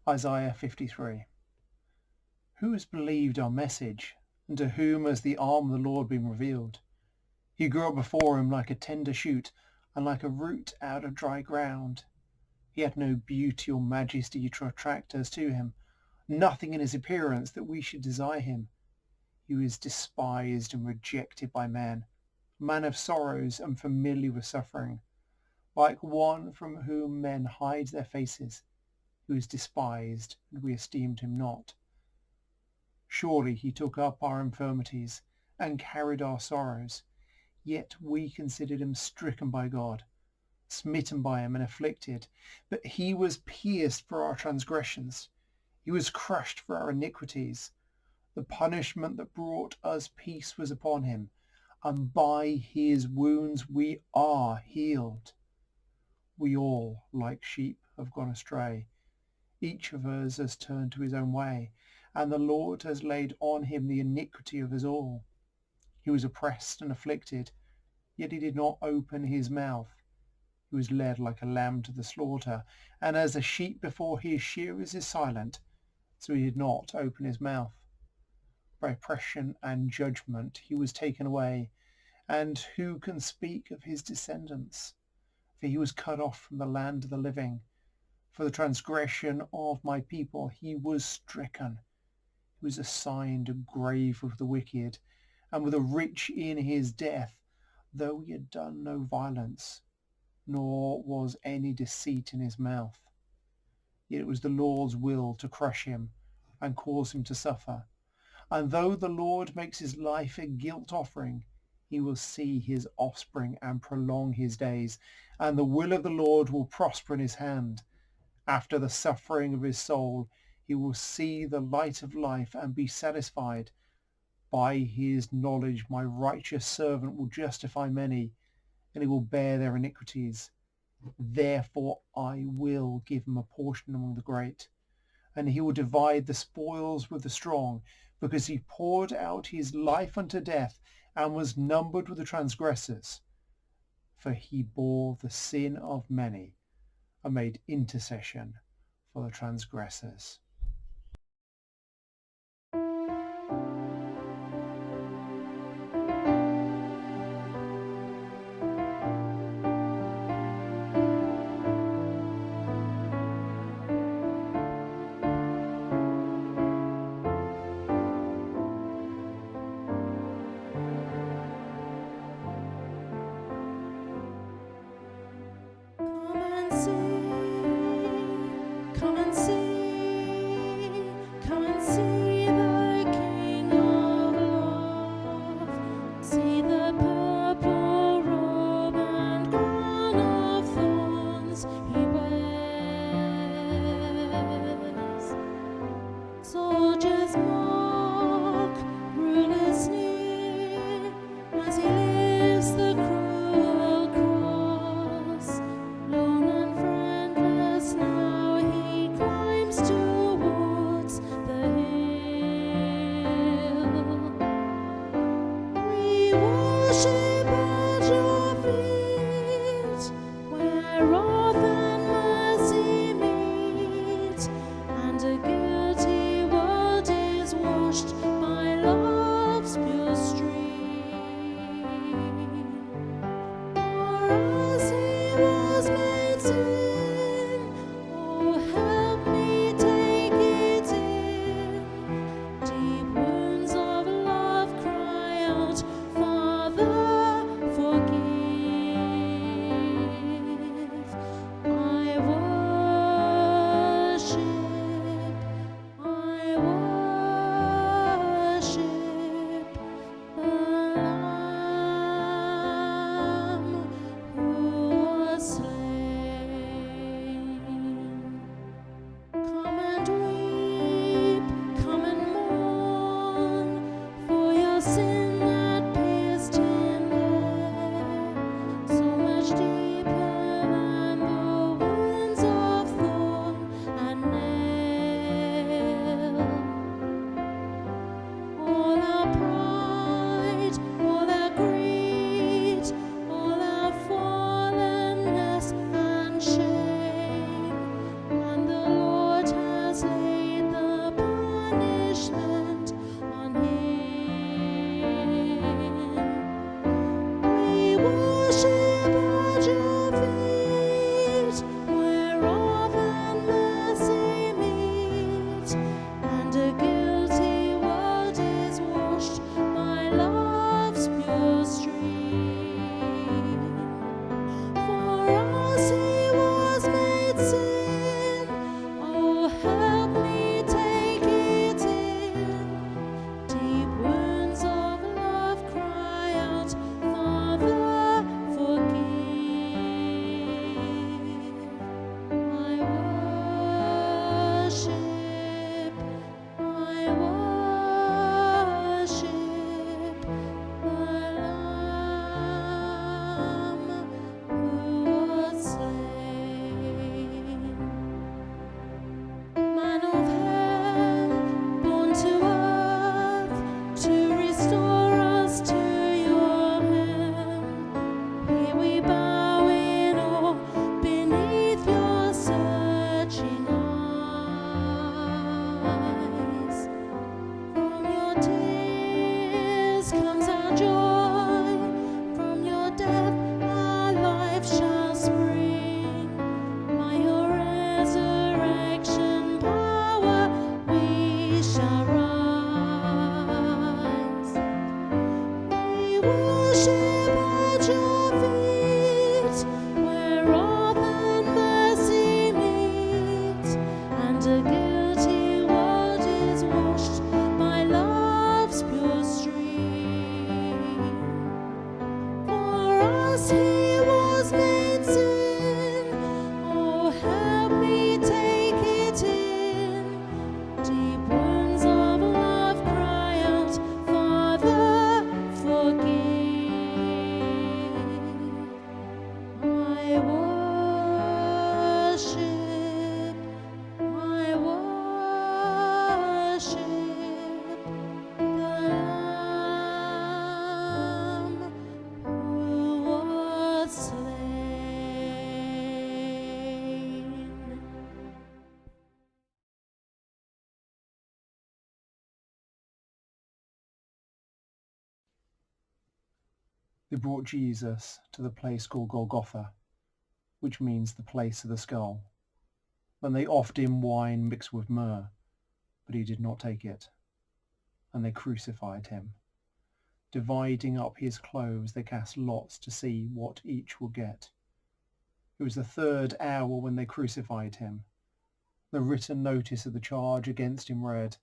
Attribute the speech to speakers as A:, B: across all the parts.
A: Isaiah 53. Who has believed our message, and to whom has the arm of the Lord been revealed? He grew up before him like a tender shoot, and like a root out of dry ground. He had no beauty or majesty to attract us to him, nothing in his appearance that we should desire him. He was despised and rejected by men, a man of sorrows and familiar with suffering, like one from whom men hide their faces. He was despised, and we esteemed him not. Surely he took up our infirmities and carried our sorrows. Yet we considered him stricken by God, smitten by him and afflicted. But he was pierced for our transgressions. He was crushed for our iniquities. The punishment that brought us peace was upon him, and by his wounds we are healed. We all, like sheep, have gone astray. Each of us has turned to his own way, and the Lord has laid on him the iniquity of us all. He was oppressed and afflicted, yet he did not open his mouth. He was led like a lamb to the slaughter, and as a sheep before his shearers is silent, so he did not open his mouth. By oppression and judgment he was taken away, and who can speak of his descendants? For he was cut off from the land of the living. For the transgression of my people he was stricken. He was assigned a grave with the wicked, and with the rich in his death, though he had done no violence, nor was any deceit in his mouth. Yet it was the Lord's will to crush him and cause him to suffer. And though the Lord makes his life a guilt offering, he will see his offspring and prolong his days, and the will of the Lord will prosper in his hand. After the suffering of his soul, he will see the light of life and be satisfied. By his knowledge my righteous servant will justify many, and he will bear their iniquities. Therefore I will give him a portion among the great, and he will divide the spoils with the strong, because he poured out his life unto death, and was numbered with the transgressors. For he bore the sin of many, and made intercession for the transgressors.
B: worship at your feet, where wrath and mercy meet, and a guilty world is washed by love's pure stream. For us he was made sin. Oh, help me take it in. Deep wounds of love cry out, Father, forgive. I worship the Lamb who was slain.
A: They brought Jesus to the place called Golgotha, which means the place of the skull. Then they offered him wine mixed with myrrh, but he did not take it. And they crucified him. Dividing up his clothes, they cast lots to see what each would get. It was the third hour when they crucified him. The written notice of the charge against him read,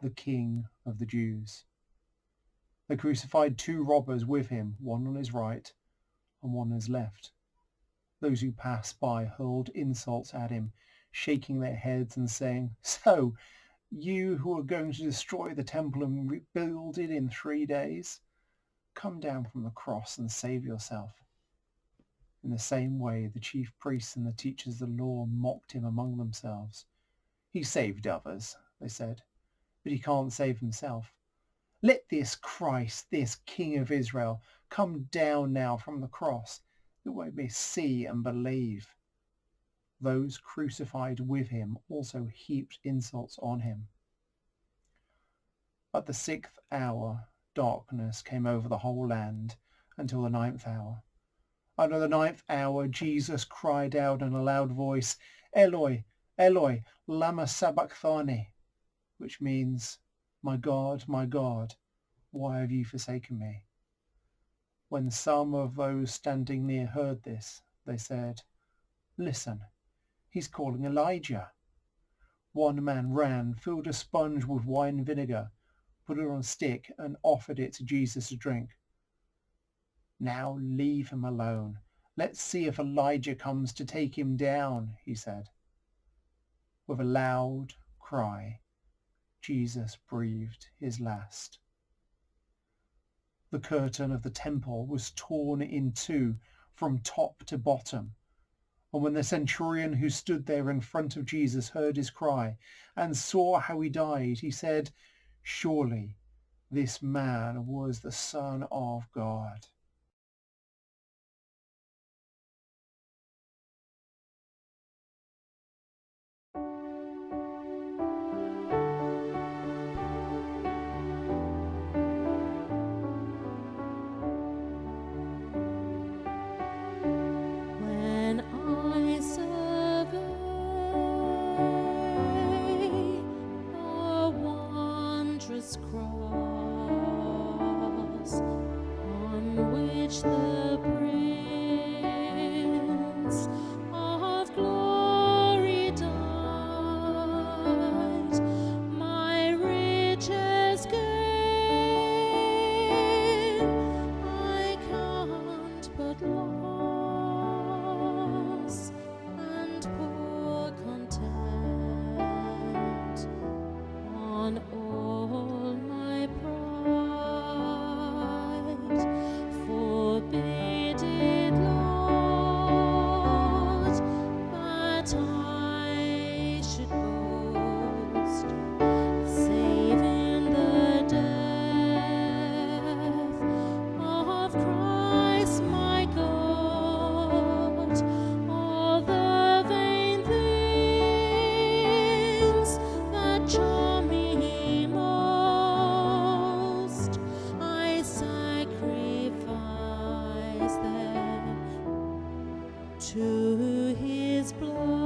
A: "The King of the Jews." They crucified 2 robbers with him, one on his right and one on his left. Those who passed by hurled insults at him, shaking their heads and saying, "So, you who are going to destroy the temple and rebuild it in 3 days, come down from the cross and save yourself." In the same way, the chief priests and the teachers of the law mocked him among themselves. "He saved others," they said, "but he can't save himself. Let this Christ, this King of Israel, come down now from the cross, that we may see and believe." Those crucified with him also heaped insults on him. At the 6th hour, darkness came over the whole land until the 9th hour. And at the 9th hour, Jesus cried out in a loud voice, "Eloi, Eloi, lama sabachthani," which means, my God, why have you forsaken me?" When some of those standing near heard this, they said, "Listen, he's calling Elijah." One man ran, filled a sponge with wine vinegar, put it on a stick and offered it to Jesus to drink. "Now leave him alone. Let's see if Elijah comes to take him down," he said. With a loud cry, Jesus breathed his last. The curtain of the temple was torn in two from top to bottom. And when the centurion who stood there in front of Jesus heard his cry and saw how he died, he said, "Surely this man was the Son of God."
B: When I survey the wondrous cross on which the Prince of Glory died, my richest gain I count but loss and poor content on all my pride. Forbid it, Lord, that I should boast, save in the death of Christ my God. All the vain things that charm me most, I sacrifice them to his blood.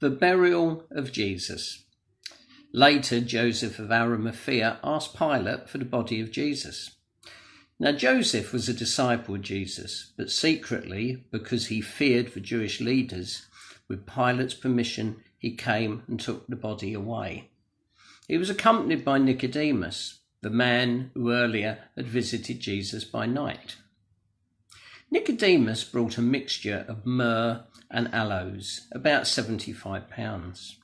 C: The burial of Jesus. Later, Joseph of Arimathea asked Pilate for the body of Jesus. Now, Joseph was a disciple of Jesus, but secretly, because he feared the Jewish leaders, with Pilate's permission, he came and took the body away. He was accompanied by Nicodemus, the man who earlier had visited Jesus by night. Nicodemus brought a mixture of myrrh and aloes, about 75 pounds.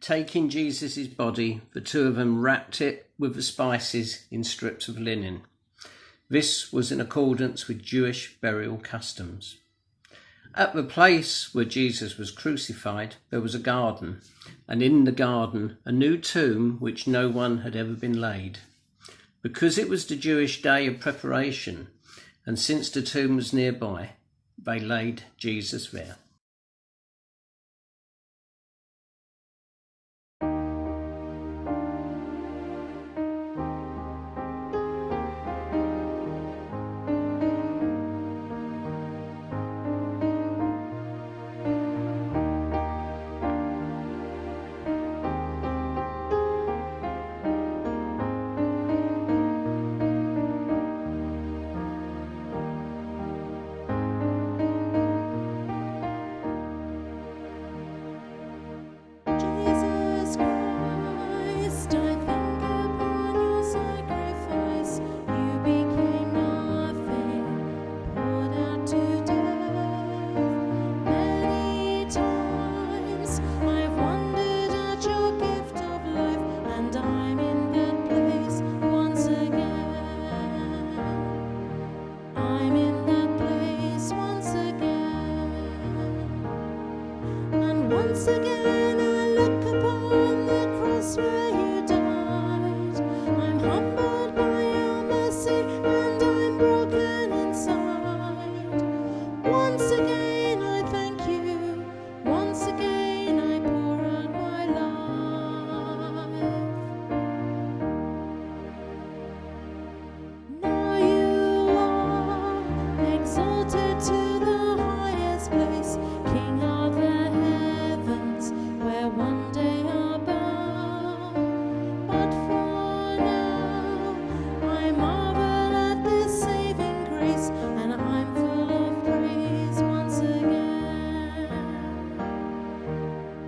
C: Taking Jesus' body, the two of them wrapped it with the spices in strips of linen. This was in accordance with Jewish burial customs. At the place where Jesus was crucified, there was a garden, and in the garden a new tomb which no one had ever been laid. Because it was the Jewish day of preparation, and since the tomb was nearby, they laid Jesus there.
B: Jesus Christ, I think upon your sacrifice. You became nothing, poured out to death. Many times I've wondered at your gift of life, and I'm in that place once again. I'm in that place once again. And once again I look upon the cross where you died. I'm humbled by your mercy and I'm broken inside. Once again I thank you. Once again I pour out my life. Now you are exalted to the highest place, King of the heavens, where one day I'll bow. But for now, I marvel at this saving grace, and I'm full of praise once again.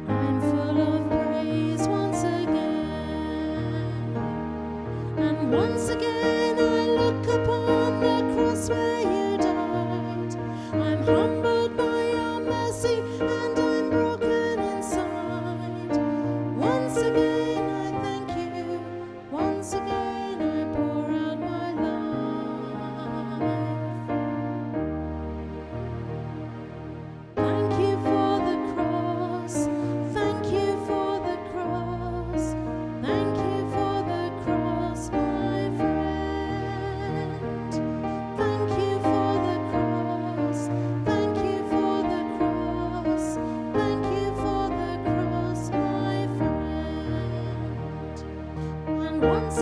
B: I'm full of praise once again. And once again I look upon the cross where you died. I'm humbled by your mercy and I'm broken inside. Once again I thank you. Once again I pour out my life. Thank you for the cross. Thank you for the cross. Thank you for the cross, my friend. Thank you for the cross. Thank you for the cross. Thank you for the cross, my friend. And once